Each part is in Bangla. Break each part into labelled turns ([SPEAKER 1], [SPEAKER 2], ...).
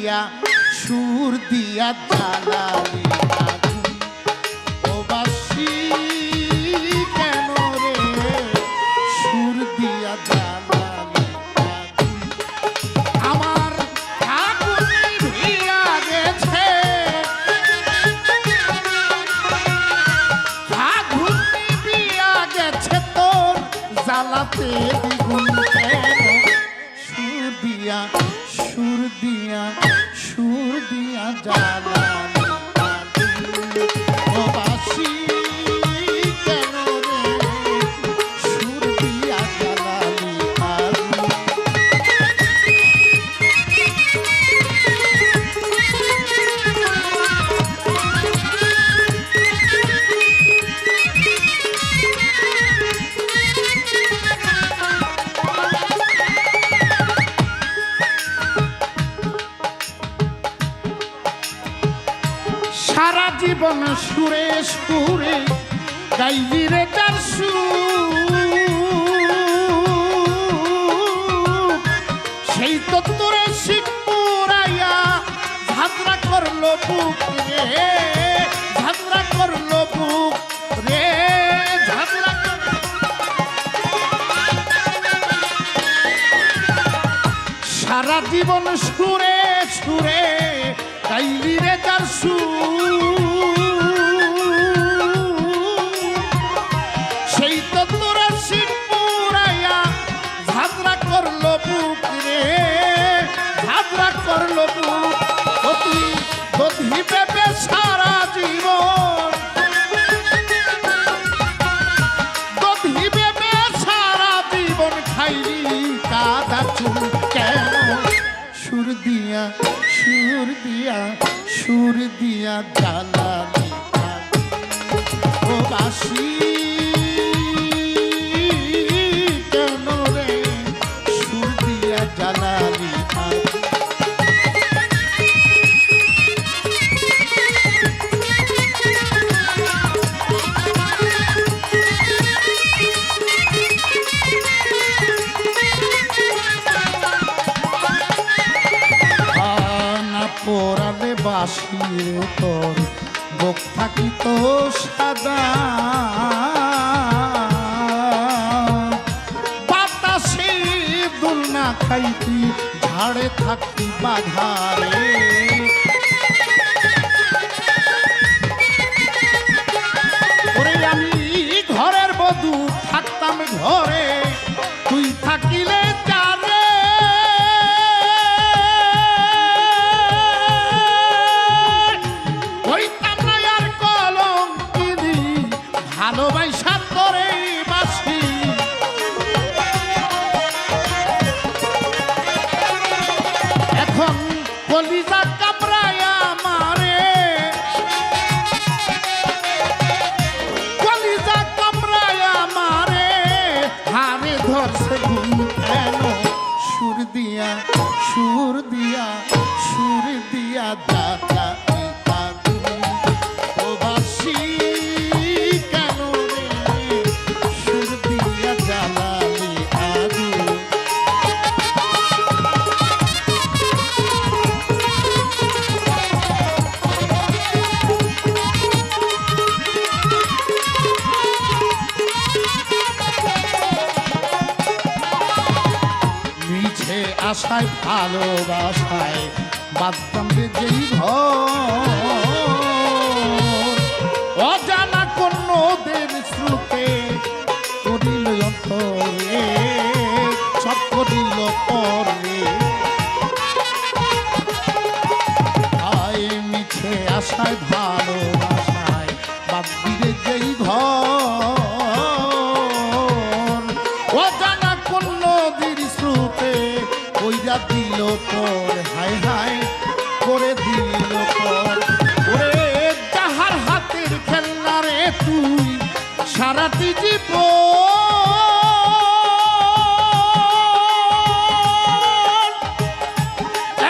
[SPEAKER 1] দিয়া সুর দিয়া জ্বালালি আগুন ও বাসি কেন রে সুর দিয়া জ্বালালি আগুন আমার আগুন নিভিয়া গেছে আগুন নিভিয়া গেছে তোর জ্বালাতে দ্বিগুণ সুর দিয়া জ্বালালি আগুন ও বাসি কেন রে সুর দিয়া জ্বালালি আগুন সারা জীবন সুরে সুরে গাইলি রে তার সেই তো তোরে শিখ পুরাইয়া ঝাঁঝরা করলো বুক রে ঝাঁঝরা করলো বুক রে ঝাঁঝরা সারা জীবন সুরে সুরে গাইলি রে তার সেই তো তোরা শিখ পুরাইয়া ঝাঁঝরা করলো বুক রে ঝাঁঝরা করলো বুক ও তুই বধি পেপে সারা জীবন বধি পেপে সারা জীবন খাইলি কাদা চুল কেন সুর দিয়া জ্বালালি ও বাসি কেন রে সুর দিয়া জ্বালালি পোড়ালে বাসির তোর বুক থাকিত সাদা বাতাসে দুলনা খাইতি ঝাড়ে থাকতি বাধারে ওরে আমি ঘরের বধূ থাকতাম ঘরে তুই থাকিলে ভালোবাসা করে বাসি এখন কলিজা কামড়ায়া মারে কলিজা কামড়ায়া মারে হারে ধরছে ঘুম কেন সুর দিয়া দাদা ও বাসি আশায় ভালোবাসায় বাদতাম রে যেই ঘর অজানা কোন নদের স্রোতে করিল অন্তরে সব করিল পরে আয় মিছে আশায় ভালোবাসায় বাদবি রে যেই ঘর অজানা কোন নদীর স্রোতে কইরা দিল পর হায় হায় করে দিল পর ওরে যাহার হাতের খেলনা রে তুই সারাটি জীবন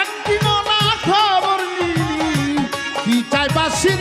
[SPEAKER 1] একদিনও না খবর নিলি কি চাই বাসির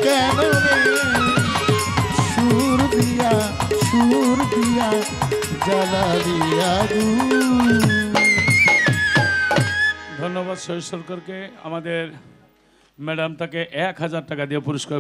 [SPEAKER 1] কেন রে সুর দিয়া জ্বালালি আগুন।
[SPEAKER 2] ধন্যবাদ শহীদ সরকারকে। আমাদের ম্যাডাম তাকে 1000 টাকা দিয়ে পুরস্কার